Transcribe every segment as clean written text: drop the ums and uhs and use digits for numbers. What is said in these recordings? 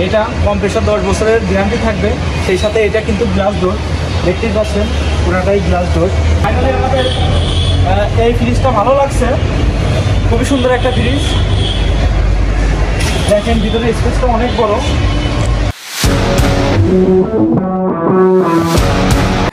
এটা কম্প্রেসার 10 বছরের গ্যারান্টি থাকবে, সেই সাথে এটা কিন্তু গ্লাস ডোর, দেখতেই পাচ্ছেন পুরাটাই গ্লাস ডোর। ফাইনালি আমাদের এই ফ্রিজটা ভালো লাগছে, খুবই সুন্দর একটা ফ্রিজ। দেখেন ভিতরে স্পেসটা অনেক বড়।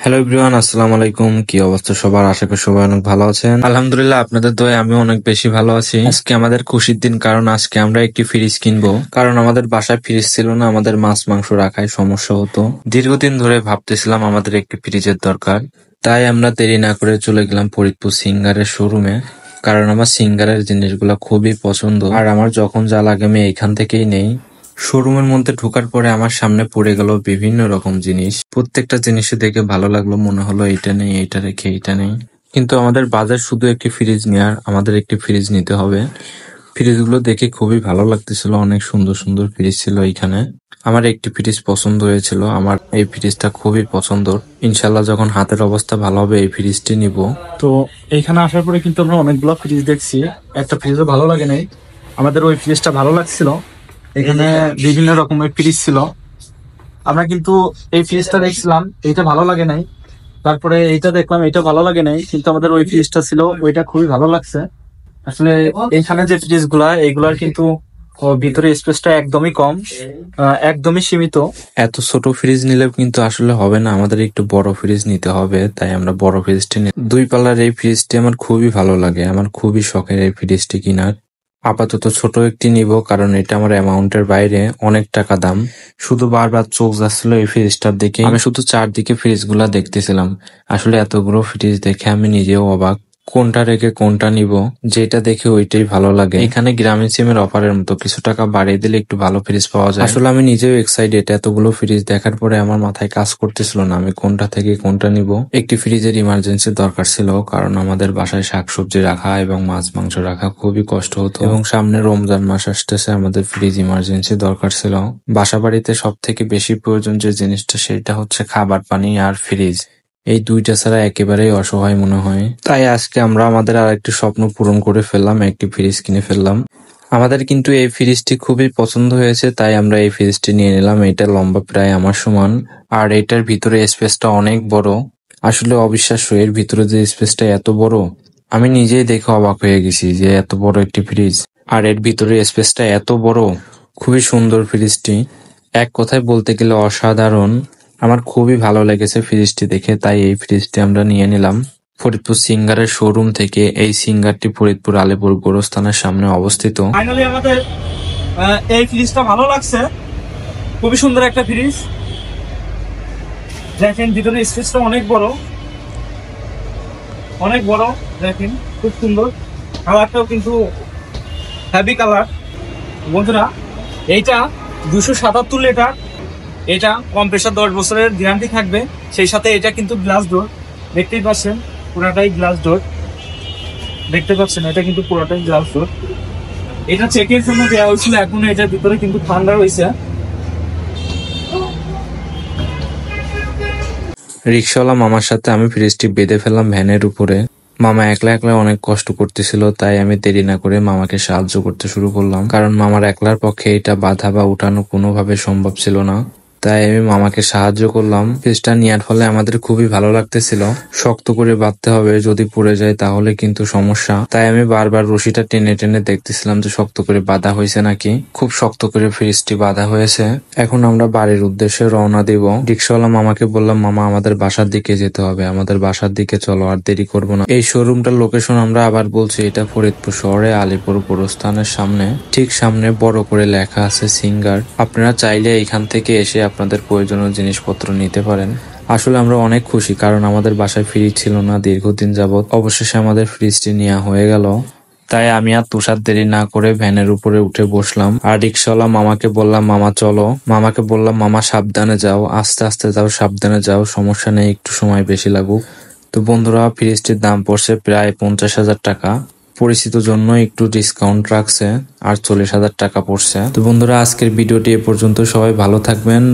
হ্যালো এভরিওয়ান, আসসালামু আলাইকুম। কি অবস্থা সবার? আশা করি সবাই অনেক ভালো আছেন। আলহামদুলিল্লাহ, আপনাদের দয়ায় আমি অনেক বেশি ভালো আছি। আজকে আমাদের খুশির দিন, কারণ আজকে আমরা একটি ফ্রিজ কিনবো। কারণ আমাদের বাসায় ফ্রিজ ছিল না, আমাদের মাছ মাংস রাখায় সমস্যা হতো। দীর্ঘদিন ধরে ভাবতেছিলাম আমাদের একটি ফ্রিজের দরকার, তাই আমরা দেরি না করে চলে গেলাম ফরিদপুর সিঙ্গারের শোরুমে। কারণ আমার সিঙ্গারের জিনিসগুলো খুবই পছন্দ, আর আমার যখন যা লাগে আমি এইখান থেকেই নেই। শোরুমের মধ্যে ঢোকার পরে আমার সামনে পড়ে গেল বিভিন্ন রকম জিনিস। প্রত্যেকটা জিনিস দেখে ভালো লাগলো, মনে হলো এটা নেই, এটা রেখে এটা নেই। কিন্তু আমাদের বাজার শুধু একটি ফ্রিজ নেওয়ার, আমাদের একটি ফ্রিজ নিতে হবে। ফ্রিজগুলো দেখে খুবই ভালো লাগতেছিল, অনেক সুন্দর সুন্দর ফ্রিজ ছিল এইখানে। আমার একটি ফ্রিজ পছন্দ হয়েছিল, আমার এই ফ্রিজটা খুবই পছন্দ। ইনশাল্লাহ যখন হাতের অবস্থা ভালো হবে এই ফ্রিজটি নিব। তো এইখানে আসার পরে কিন্তু আমরা অনেকগুলো ফ্রিজ দেখছি, একটা ফ্রিজও ভালো লাগে নাই। আমাদের ওই ফ্রিজটা ভালো লাগছিল, এখানে বিভিন্ন রকমের ফ্রিজ ছিল। আমরা কিন্তু এই ফ্রিজটা দেখছিলাম, এইটা ভালো লাগে নাই। তারপরে এইটা দেখলাম, এইটা ভালো লাগে নাই, কিন্তু আমাদের ওই ফ্রিজটা ছিল, ওইটা খুবই ভালো লাগছে। আসলে এইখানে যে ফ্রিজ গুলা, এইগুলার কিন্তু ভিতরে স্পেসটা একদমই কম, একদমই সীমিত। এত ছোট ফ্রিজ নিলেও কিন্তু আসলে হবে না, আমাদের একটু বড় ফ্রিজ নিতে হবে। তাই আমরা বড় ফ্রিজটি নিই। 2 পাল্লার এই ফ্রিজটি আমার খুবই ভালো লাগে, আমার খুবই শখের এই ফ্রিজটি কেনার। আপাতত ছোট একটি নিব, কারণ এটা আমার অ্যামাউন্টের বাইরে, অনেক টাকা দাম। শুধু বারবার চোখ যাচ্ছিল এই ফ্রিজটার দিকে। আমি শুধু চারদিকে ফ্রিজগুলা দেখতেছিলাম। আসলে এতগুলো ফ্রিজ দেখে আমি নিজেও অবাক, কোনটা রেখে কোনটা নিব। যেটা দেখে ওইটাই ভালো লাগে। এখানে গ্রামীণ সিমের অফারের মতো কিছু টাকা বাড়িয়ে দিলে একটু ভালো ফ্রিজ পাওয়া যায়। আসলে আমি নিজেও এক্সাইটেড, এতগুলো ফ্রিজ দেখার পরে আমার মাথায় কাজ করতেছিল না আমি কোনটা থেকে কোনটা নিব। একটি ফ্রিজের ইমার্জেন্সি দরকার ছিল, কারণ আমাদের বাসায় শাকসবজি রাখা এবং মাছ মাংস রাখা খুবই কষ্ট হতো, এবং সামনে রমজান মাস আসতেছে, আমাদের ফ্রিজ ইমার্জেন্সি দরকার ছিল। বাসা বাড়িতে সব থেকে বেশি প্রয়োজন যে জিনিসটা, সেটা হচ্ছে খাবার পানি আর ফ্রিজ। এই দুইটা ছাড়া একেবারেই অসহায় মনে হয়। তাই আজকে আমরা আমাদের আর একটি স্বপ্ন পূরণ করে ফেললাম, একটি ফ্রিজ কিনে ফেললাম। আমাদের কিন্তু এই ফ্রিজটি খুবই পছন্দ হয়েছে, তাই আমরা এই ফ্রিজটি নিয়ে নিলাম। এটা লম্বা প্রায় আমার সমান, আর এটার ভিতরে স্পেসটা অনেক বড়। আসলে অবিশ্বাস্য, এর ভিতরে যে স্পেসটা এত বড়, আমি নিজেই দেখে অবাক হয়ে গেছি যে এত বড় একটি ফ্রিজ, আর এর ভিতরে স্পেসটা এত বড়। খুবই সুন্দর ফ্রিজটি, এক কথায় বলতে গেলে অসাধারণ। আমার খুবই ভালো লেগেছে ফ্রিজটি দেখে, তাই এই ফ্রিজটি আমরা নিয়ে নিলাম ফরিদপুর সিঙ্গারের শোরুম থেকে। এই সিঙ্গারটি ফরিদপুর আলীপুর গোরস্থানের সামনে অবস্থিত। ফাইনালি আমাদের এই ফ্রিজটা ভালো লাগছে, খুবই সুন্দর একটা ফ্রিজ। দেখেন ভিতরে স্পেসটা অনেক বড়, অনেক বড়। দেখেন খুব সুন্দর, কালারটাও কিন্তু হেভি কালার। বন্ধুরা, এইটা 277 লিটার, এটা কম্প্রেসার 10 বছরের গ্যারান্টি থাকবে, সেই সাথে এটা কিন্তু গ্লাস ডোর, দেখতেই পাচ্ছেন পুরাটাই গ্লাস ডোর। দেখতে পাচ্ছেন এটা কিন্তু পুরাটাই গ্লাস ডোর। এটা চেকের জন্য দেওয়া হয়েছিল, এখন এটার ভিতরে কিন্তু ঠান্ডা রয়েছে। রিক্সাওয়ালা মামার সাথে আমি ফ্রিজটি বেঁধে ফেললাম ভ্যানের উপরে। মামা একলা একলা অনেক কষ্ট করতেছিল, তাই আমি দেরি না করে মামাকে সাহায্য করতে শুরু করলাম, কারণ মামার একলার পক্ষে এটা বাঁধা বা উঠানো কোনোভাবে সম্ভব ছিল না। তাই আমি মামাকে সাহায্য করলাম। ফ্রিজটা নেওয়ার ফলে আমাদের খুবই ভালো লাগতেছিল। শক্ত করে বাঁধতে হবে, যদি পড়ে যায় তাহলে কিন্তু সমস্যা। তাই আমি বারবার রশিটা টেনে টেনে দেখতেছিলাম যে শক্ত করে বাঁধা হয়েছে নাকি। খুব শক্ত করে ফ্রিজটি বাঁধা হয়েছে। এখন আমরা বাড়ির উদ্দেশ্যে রওনা দিব। রিক্সাওয়ালা মামাকে বললাম, মামা আমাদের বাসার দিকে যেতে হবে, আমাদের বাসার দিকে চলো, আর দেরি করবো না। এই শোরুমটার লোকেশন আমরা আবার বলছি, এটা ফরিদপুর শহরে আলীপুর গোরস্থানের সামনে, ঠিক সামনে বড় করে লেখা আছে সিঙ্গার। আপনারা চাইলে এখান থেকে এসে আপনাদের প্রয়োজনীয় জিনিসপত্র নিতে পারেন। আসলে আমরা অনেক খুশি, কারণ আমাদের বাসায় ফ্রিজ ছিল না দীর্ঘদিন যাবত, অবশেষে আমাদের ফ্রিজটি নেওয়া হয়ে গেল। তাই আমি আর তুষার দেরি না করে ভ্যানের উপরে উঠে বসলাম, আর রিক্সাওয়ালা মামাকে বললাম, মামা চলো। মামাকে বললাম, মামা সাবধানে যাও, আস্তে আস্তে যাও, সাবধানে যাও, সমস্যা নেই, একটু সময় বেশি লাগুক। তো বন্ধুরা, ফ্রিজটির দাম পড়ছে প্রায় 50,000 টাকা। পরিচিত জন্য একটু ডিসকাউন্ট রাখছে, আর 40,000 টাকা পড়ছে। তো বন্ধুরা, আজকের ভিডিওটি এ পর্যন্ত। সবাই ভালো থাকবেন,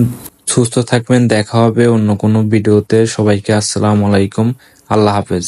সুস্থ থাকবেন, দেখা হবে অন্য কোনো ভিডিওতে। সবাইকে আসসালামু আলাইকুম, আল্লাহ হাফেজ।